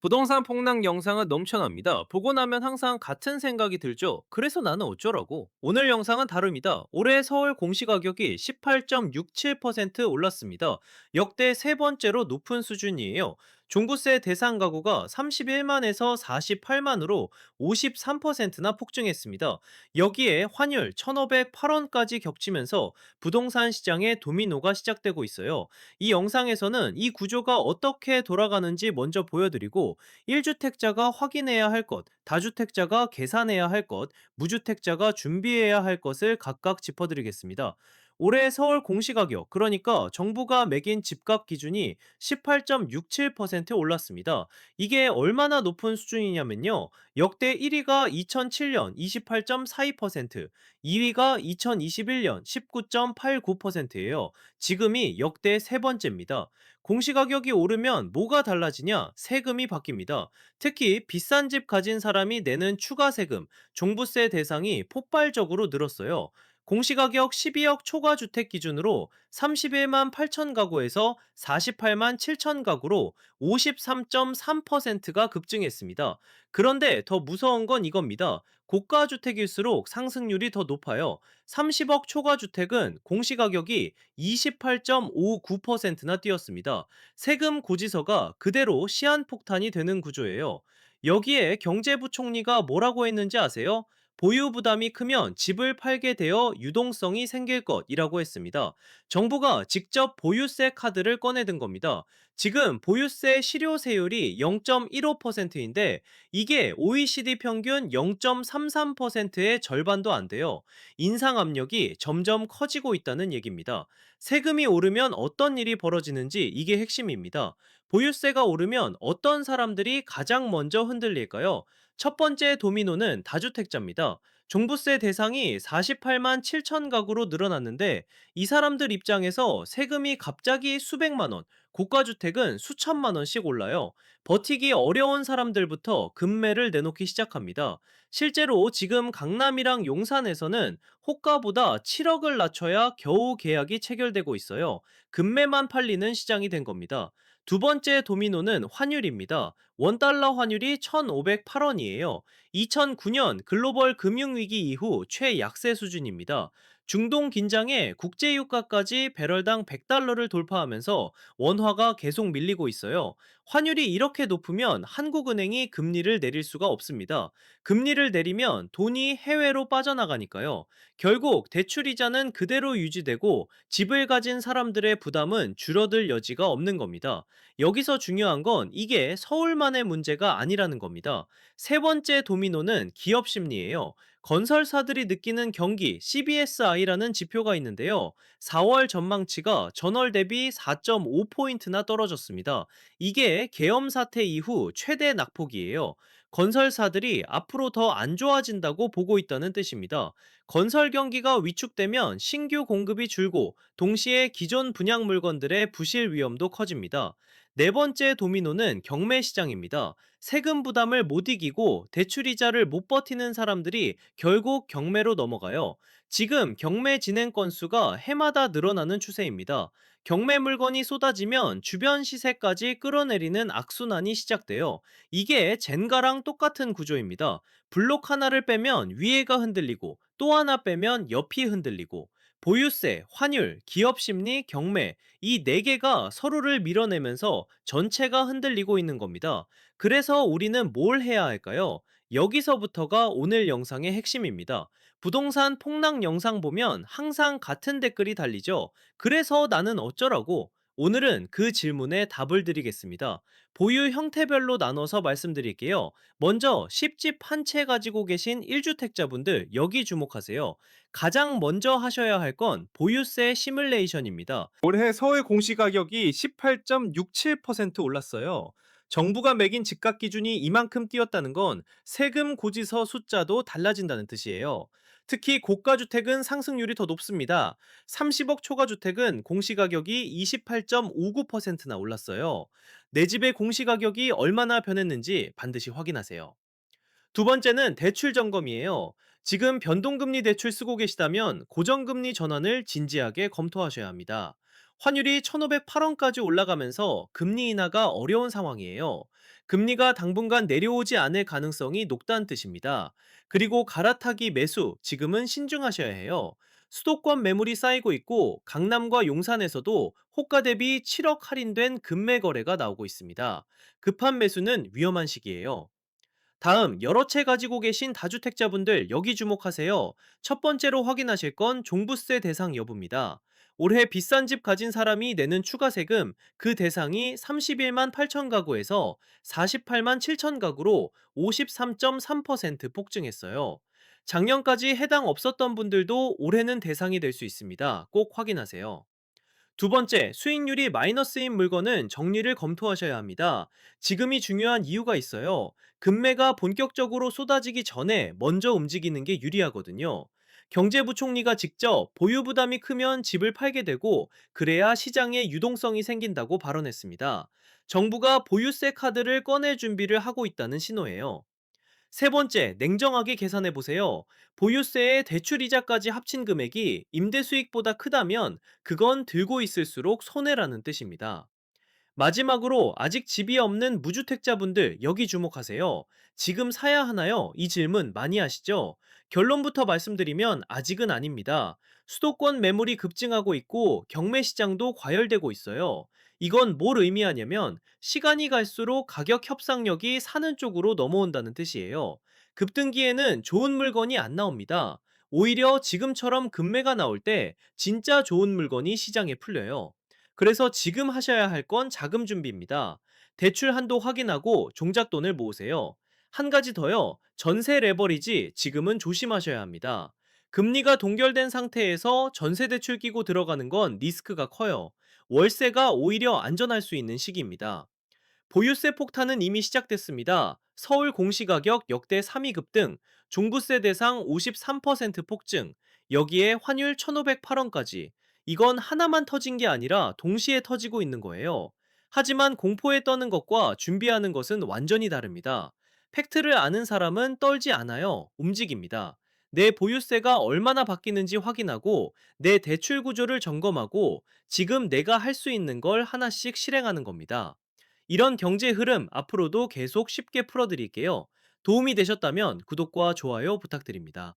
부동산 폭락 영상은 넘쳐납니다. 보고 나면 항상 같은 생각이 들죠. 그래서 나는 어쩌라고. 오늘 영상은 다릅니다. 올해 서울 공시가격이 18.67% 올랐습니다. 역대 세 번째로 높은 수준이에요. 종부세 대상 가구가 31만에서 48만으로 53%나 폭증했습니다. 여기에 환율 1,508원까지 겹치면서 부동산 시장의 도미노가 시작되고 있어요. 이 영상에서는 이 구조가 어떻게 돌아가는지 먼저 보여드리고, 1주택자가 확인해야 할 것, 다주택자가 계산해야 할 것, 무주택자가 준비해야 할 것을 각각 짚어드리겠습니다. 올해 서울 공시가격, 그러니까 정부가 매긴 집값 기준이 18.67% 올랐습니다. 이게 얼마나 높은 수준이냐면요. 역대 1위가 2007년 28.42%, 2위가 2021년 19.89%예요. 지금이 역대 세 번째입니다. 공시가격이 오르면 뭐가 달라지냐? 세금이 바뀝니다. 특히 비싼 집 가진 사람이 내는 추가 세금, 종부세 대상이 폭발적으로 늘었어요. 공시가격 12억 초과 주택 기준으로 31만 8천 가구에서 48만 7천 가구로 53.3%가 급증했습니다. 그런데 더 무서운 건 이겁니다. 고가 주택일수록 상승률이 더 높아요. 30억 초과 주택은 공시가격이 28.59%나 뛰었습니다. 세금 고지서가 그대로 시한폭탄이 되는 구조예요. 여기에 경제부총리가 뭐라고 했는지 아세요? 보유 부담이 크면 집을 팔게 되어 유동성이 생길 것이라고 했습니다. 정부가 직접 보유세 카드를 꺼내든 겁니다. 지금 보유세 실효세율이 0.15%인데 이게 OECD 평균 0.33%의 절반도 안 돼요. 인상 압력이 점점 커지고 있다는 얘기입니다. 세금이 오르면 어떤 일이 벌어지는지 이게 핵심입니다. 보유세가 오르면 어떤 사람들이 가장 먼저 흔들릴까요? 첫 번째 도미노는 다주택자입니다. 종부세 대상이 48만 7천 가구로 늘어났는데 이 사람들 입장에서 세금이 갑자기 수백만 원, 고가주택은 수천만 원씩 올라요. 버티기 어려운 사람들부터 급매를 내놓기 시작합니다. 실제로 지금 강남이랑 용산에서는 호가보다 7억을 낮춰야 겨우 계약이 체결되고 있어요. 급매만 팔리는 시장이 된 겁니다. 두 번째 도미노는 환율입니다. 원달러 환율이 1,508원이에요. 2009년 글로벌 금융위기 이후 최약세 수준입니다. 중동 긴장에 국제유가까지 배럴당 100달러를 돌파하면서 원화가 계속 밀리고 있어요. 환율이 이렇게 높으면 한국은행이 금리를 내릴 수가 없습니다. 금리를 내리면 돈이 해외로 빠져나가니까요. 결국 대출이자는 그대로 유지되고 집을 가진 사람들의 부담은 줄어들 여지가 없는 겁니다. 여기서 중요한 건 이게 서울만의 문제가 아니라는 겁니다. 세 번째 도미노는 기업 심리예요. 건설사들이 느끼는 경기 CBSI라는 지표가 있는데요. 4월 전망치가 전월 대비 4.5포인트나 떨어졌습니다. 이게 계엄 사태 이후 최대 낙폭이에요. 건설사들이 앞으로 더 안 좋아진다고 보고 있다는 뜻입니다. 건설 경기가 위축되면 신규 공급이 줄고 동시에 기존 분양 물건들의 부실 위험도 커집니다. 네 번째 도미노는 경매 시장입니다. 세금 부담을 못 이기고 대출이자를 못 버티는 사람들이 결국 경매로 넘어가요. 지금 경매 진행 건수가 해마다 늘어나는 추세입니다. 경매 물건이 쏟아지면 주변 시세까지 끌어내리는 악순환이 시작돼요. 이게 젠가랑 똑같은 구조입니다. 블록 하나를 빼면 위에가 흔들리고 또 하나 빼면 옆이 흔들리고, 보유세, 환율, 기업 심리, 경매, 이 네 개가 서로를 밀어내면서 전체가 흔들리고 있는 겁니다. 그래서 우리는 뭘 해야 할까요? 여기서부터가 오늘 영상의 핵심입니다. 부동산 폭락 영상 보면 항상 같은 댓글이 달리죠. 그래서 나는 어쩌라고? 오늘은 그 질문에 답을 드리겠습니다. 보유 형태별로 나눠서 말씀드릴게요. 먼저 10집 한 채 가지고 계신 1주택자분들, 여기 주목하세요. 가장 먼저 하셔야 할 건 보유세 시뮬레이션입니다. 올해 서울 공시가격이 18.67% 올랐어요. 정부가 매긴 집값 기준이 이만큼 뛰었다는 건 세금 고지서 숫자도 달라진다는 뜻이에요. 특히 고가주택은 상승률이 더 높습니다. 30억 초과주택은 공시가격이 28.59%나 올랐어요. 내 집의 공시가격이 얼마나 변했는지 반드시 확인하세요. 두 번째는 대출 점검이에요. 지금 변동금리 대출 쓰고 계시다면 고정금리 전환을 진지하게 검토하셔야 합니다. 환율이 1,508원까지 올라가면서 금리 인하가 어려운 상황이에요. 금리가 당분간 내려오지 않을 가능성이 높다는 뜻입니다. 그리고 갈아타기 매수, 지금은 신중하셔야 해요. 수도권 매물이 쌓이고 있고 강남과 용산에서도 호가 대비 7억 할인된 금매 거래가 나오고 있습니다. 급한 매수는 위험한 시기예요. 다음, 여러 채 가지고 계신 다주택자분들 여기 주목하세요. 첫 번째로 확인하실 건 종부세 대상 여부입니다. 올해 비싼 집 가진 사람이 내는 추가 세금, 그 대상이 31만 8천 가구에서 48만 7천 가구로 53.3% 폭증했어요. 작년까지 해당 없었던 분들도 올해는 대상이 될 수 있습니다. 꼭 확인하세요. 두 번째, 수익률이 마이너스인 물건은 정리를 검토하셔야 합니다. 지금이 중요한 이유가 있어요. 금매가 본격적으로 쏟아지기 전에 먼저 움직이는 게 유리하거든요. 경제부총리가 직접 보유 부담이 크면 집을 팔게 되고 그래야 시장에 유동성이 생긴다고 발언했습니다. 정부가 보유세 카드를 꺼낼 준비를 하고 있다는 신호예요. 세 번째, 냉정하게 계산해 보세요. 보유세에 대출 이자까지 합친 금액이 임대 수익보다 크다면 그건 들고 있을수록 손해라는 뜻입니다. 마지막으로 아직 집이 없는 무주택자분들 여기 주목하세요. 지금 사야 하나요? 이 질문 많이 하시죠? 결론부터 말씀드리면 아직은 아닙니다. 수도권 매물이 급증하고 있고 경매 시장도 과열되고 있어요. 이건 뭘 의미하냐면 시간이 갈수록 가격 협상력이 사는 쪽으로 넘어온다는 뜻이에요. 급등기에는 좋은 물건이 안 나옵니다. 오히려 지금처럼 급매가 나올 때 진짜 좋은 물건이 시장에 풀려요. 그래서 지금 하셔야 할 건 자금 준비입니다. 대출 한도 확인하고 종잣돈을 모으세요. 한 가지 더요. 전세 레버리지 지금은 조심하셔야 합니다. 금리가 동결된 상태에서 전세 대출 끼고 들어가는 건 리스크가 커요. 월세가 오히려 안전할 수 있는 시기입니다. 보유세 폭탄은 이미 시작됐습니다. 서울 공시가격 역대 3위 급등, 종부세 대상 53% 폭증, 여기에 환율 1,508원까지. 이건 하나만 터진 게 아니라 동시에 터지고 있는 거예요. 하지만 공포에 떠는 것과 준비하는 것은 완전히 다릅니다. 팩트를 아는 사람은 떨지 않아요. 움직입니다. 내 보유세가 얼마나 바뀌는지 확인하고 내 대출 구조를 점검하고 지금 내가 할 수 있는 걸 하나씩 실행하는 겁니다. 이런 경제 흐름 앞으로도 계속 쉽게 풀어드릴게요. 도움이 되셨다면 구독과 좋아요 부탁드립니다.